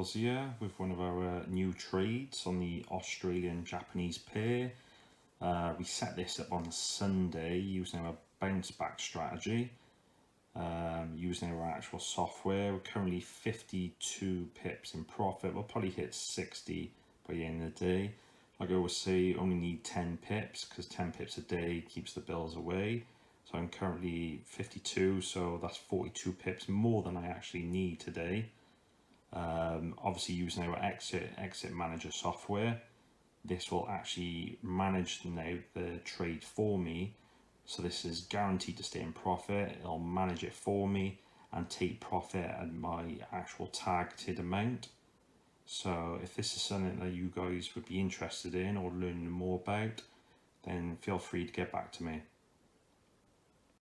Nichols here with one of our new trades on the Australian-Japanese pair. We set this up on Sunday using our bounce back strategy, using our actual software. We're currently 52 pips in profit. We'll probably hit 60 by the end of the day. Like I always say, only need 10 pips because 10 pips a day keeps the bills away. So I'm currently 52, so that's 42 pips more than I actually need today. Obviously using our exit manager software, this will actually manage now the trade for me. So this is guaranteed to stay in profit. It'll manage it for me and take profit at my actual targeted amount. So if this is something that you guys would be interested in or learning more about, then feel free to get back to me.